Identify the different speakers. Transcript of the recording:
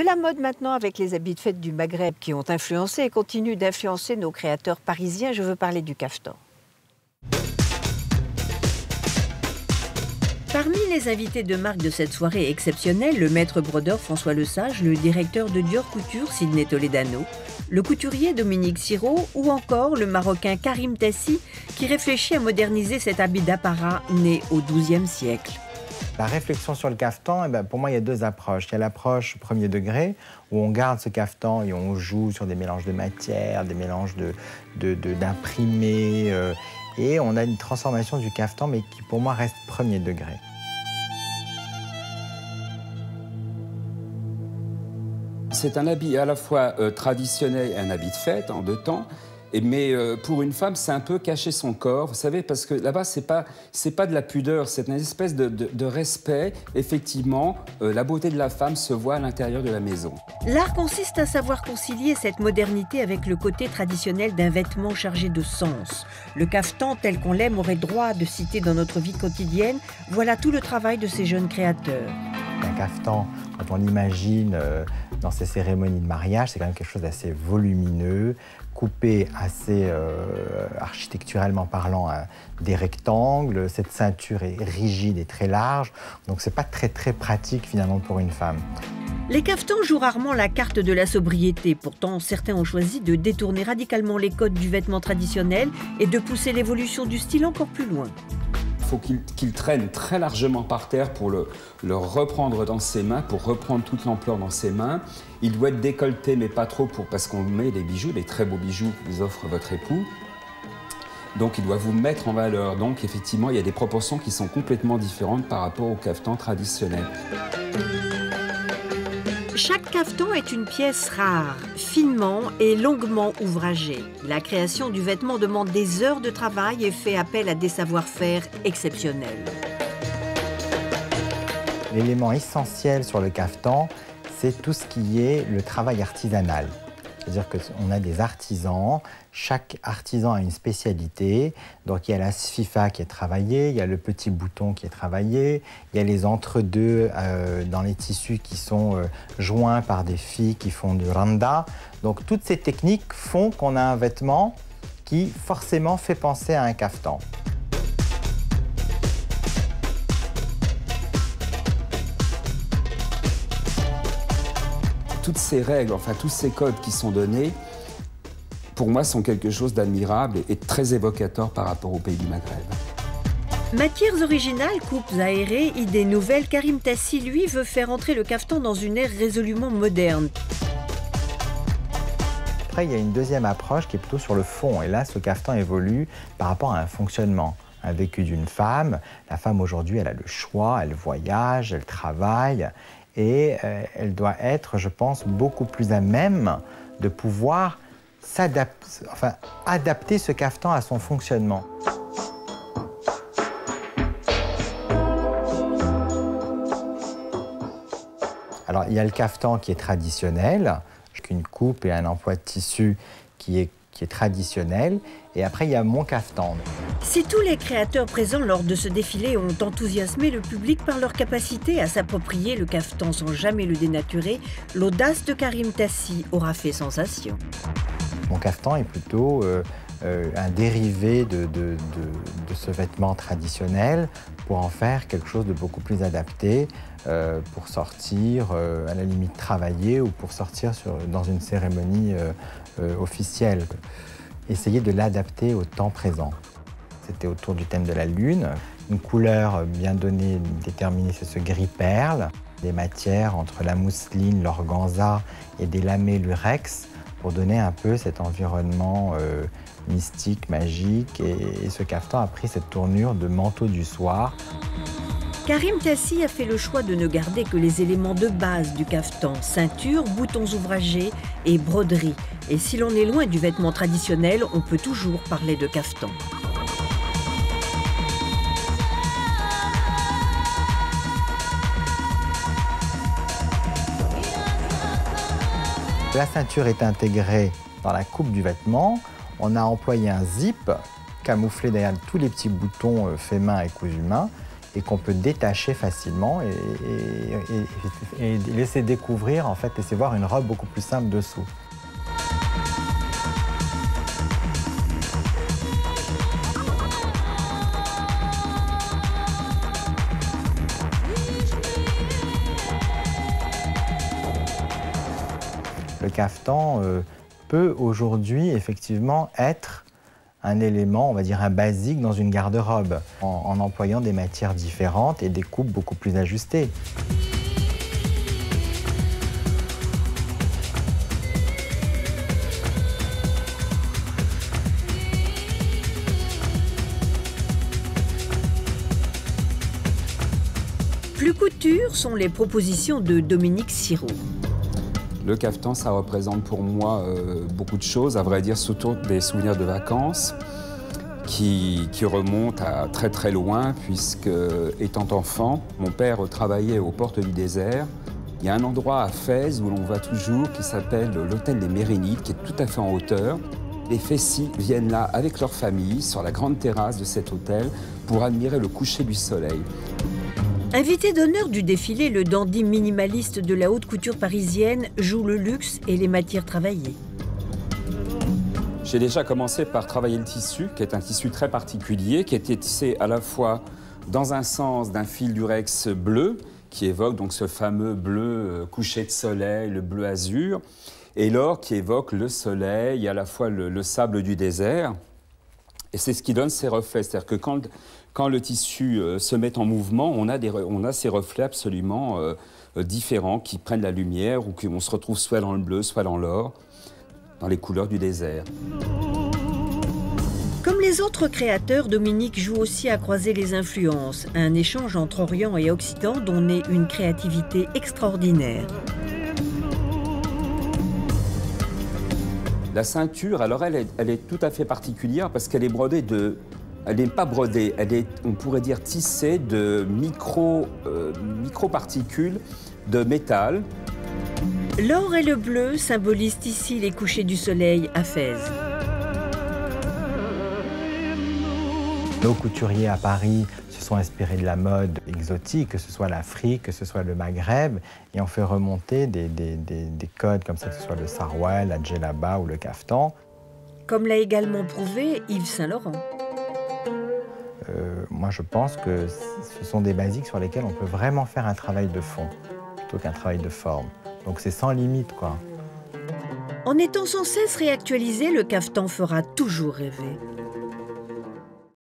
Speaker 1: De la mode maintenant avec les habits de fête du Maghreb qui ont influencé et continuent d'influencer nos créateurs parisiens. Je veux parler du caftan. Parmi les invités de marque de cette soirée exceptionnelle, le maître brodeur François Lesage, le directeur de Dior Couture Sidney Toledano, le couturier Dominique Sirot ou encore le Marocain Karim Tassi qui réfléchit à moderniser cet habit d'apparat né au XIIe siècle.
Speaker 2: La réflexion sur le caftan, pour moi, il y a deux approches. Il y a l'approche premier degré, où on garde ce caftan et on joue sur des mélanges de matières, des mélanges d'imprimés, et on a une transformation du caftan, mais qui, pour moi, reste premier degré.
Speaker 3: C'est un habit à la fois traditionnel et un habit de fête, en deux temps. Mais pour une femme, c'est un peu cacher son corps, vous savez, parce que là-bas, c'est pas de la pudeur, c'est une espèce de respect. Effectivement, la beauté de la femme se voit à l'intérieur de la maison.
Speaker 1: L'art consiste à savoir concilier cette modernité avec le côté traditionnel d'un vêtement chargé de sens. Le caftan, tel qu'on l'aime, aurait droit de citer dans notre vie quotidienne. Voilà tout le travail de ces jeunes créateurs.
Speaker 2: Un caftan, quand on l'imagine dans ces cérémonies de mariage, c'est quand même quelque chose d'assez volumineux, coupé assez architecturalement parlant des rectangles. Cette ceinture est rigide et très large, donc c'est pas très pratique finalement pour une femme.
Speaker 1: Les caftans jouent rarement la carte de la sobriété. Pourtant, certains ont choisi de détourner radicalement les codes du vêtement traditionnel et de pousser l'évolution du style encore plus loin.
Speaker 3: Il faut qu'il traîne très largement par terre pour le reprendre dans ses mains, pour reprendre toute l'ampleur dans ses mains. Il doit être décolleté, mais pas trop, parce qu'on met des bijoux, des très beaux bijoux que vous offre votre époux. Donc il doit vous mettre en valeur. Donc effectivement, il y a des proportions qui sont complètement différentes par rapport au caftan traditionnel.
Speaker 1: Chaque caftan est une pièce rare, finement et longuement ouvragée. La création du vêtement demande des heures de travail et fait appel à des savoir-faire exceptionnels.
Speaker 2: L'élément essentiel sur le caftan, c'est tout ce qui est le travail artisanal. C'est-à-dire qu'on a des artisans, chaque artisan a une spécialité. Donc il y a la sfifa qui est travaillée, il y a le petit bouton qui est travaillé, il y a les entre-deux dans les tissus qui sont joints par des filles qui font du randa. Donc toutes ces techniques font qu'on a un vêtement qui forcément fait penser à un caftan.
Speaker 3: Toutes ces règles, enfin tous ces codes qui sont donnés, pour moi, sont quelque chose d'admirable et très évocateur par rapport au pays du Maghreb.
Speaker 1: Matières originales, coupes aérées, idées nouvelles, Karim Tassi, lui, veut faire entrer le caftan dans une ère résolument moderne.
Speaker 2: Après, il y a une deuxième approche qui est plutôt sur le fond. Et là, ce caftan évolue par rapport à un fonctionnement, un vécu d'une femme. La femme, aujourd'hui, elle a le choix, elle voyage, elle travaille. Et elle doit être, je pense, beaucoup plus à même de pouvoir adapter ce caftan à son fonctionnement. Alors, il y a le caftan qui est traditionnel, avec une coupe et un emploi de tissu qui est traditionnel. Et après, il y a mon caftan.
Speaker 1: Si tous les créateurs présents lors de ce défilé ont enthousiasmé le public par leur capacité à s'approprier le caftan sans jamais le dénaturer, l'audace de Karim Tassi aura fait sensation.
Speaker 2: Mon caftan est plutôt un dérivé de ce vêtement traditionnel pour en faire quelque chose de beaucoup plus adapté pour sortir, à la limite travailler ou pour sortir dans une cérémonie officielle. Essayer de l'adapter au temps présent. C'était autour du thème de la lune. Une couleur bien donnée, déterminée, c'est ce gris perle. Des matières entre la mousseline, l'organza et des lamés lurex pour donner un peu cet environnement mystique, magique. Et ce caftan a pris cette tournure de manteau du soir.
Speaker 1: Karim Tassi a fait le choix de ne garder que les éléments de base du caftan, ceinture, boutons ouvragés et broderie. Et si l'on est loin du vêtement traditionnel, on peut toujours parler de caftan.
Speaker 2: La ceinture est intégrée dans la coupe du vêtement. On a employé un zip camouflé derrière tous les petits boutons faits main et cousus main. et qu'on peut détacher facilement et laisser découvrir, en fait, laisser voir une robe beaucoup plus simple dessous. Le caftan peut aujourd'hui effectivement être un élément, on va dire un basique dans une garde-robe, en employant des matières différentes et des coupes beaucoup plus ajustées.
Speaker 1: Plus couture sont les propositions de Dominique Sirot.
Speaker 3: Le caftan, ça représente pour moi beaucoup de choses, à vrai dire, surtout des souvenirs de vacances qui remontent à très très loin, puisque, étant enfant, mon père travaillait aux portes du désert. Il y a un endroit à Fès où l'on va toujours qui s'appelle l'hôtel des Mérinides, qui est tout à fait en hauteur. Les Fessy viennent là avec leur famille, sur la grande terrasse de cet hôtel, pour admirer le coucher du soleil.
Speaker 1: Invité d'honneur du défilé, le dandy minimaliste de la haute couture parisienne joue le luxe et les matières travaillées.
Speaker 3: J'ai déjà commencé par travailler le tissu, qui est un tissu très particulier, qui était tissé à la fois dans un sens d'un fil durex bleu, qui évoque donc ce fameux bleu coucher de soleil, le bleu azur, et l'or qui évoque le soleil, à la fois le sable du désert. Et c'est ce qui donne ces reflets, c'est-à-dire que quand le tissu se met en mouvement, on a ces reflets absolument différents qui prennent la lumière ou qu'on se retrouve soit dans le bleu, soit dans l'or, dans les couleurs du désert.
Speaker 1: Comme les autres créateurs, Dominique joue aussi à croiser les influences, un échange entre Orient et Occident dont naît une créativité extraordinaire.
Speaker 3: La ceinture, alors elle est tout à fait particulière parce qu'elle est brodée de... Elle n'est pas brodée, elle est, on pourrait dire, tissée de micro-particules de métal.
Speaker 1: L'or et le bleu symbolisent ici les couchers du soleil à Fès.
Speaker 2: Nos couturiers à Paris se sont inspirés de la mode exotique, que ce soit l'Afrique, que ce soit le Maghreb, et ont fait remonter des codes comme ça, que ce soit le sarouel, la djellaba ou le caftan.
Speaker 1: Comme l'a également prouvé Yves Saint Laurent.
Speaker 2: Moi, je pense que ce sont des basiques sur lesquels on peut vraiment faire un travail de fond, plutôt qu'un travail de forme. Donc c'est sans limite, quoi.
Speaker 1: En étant sans cesse réactualisé, le caftan fera toujours rêver.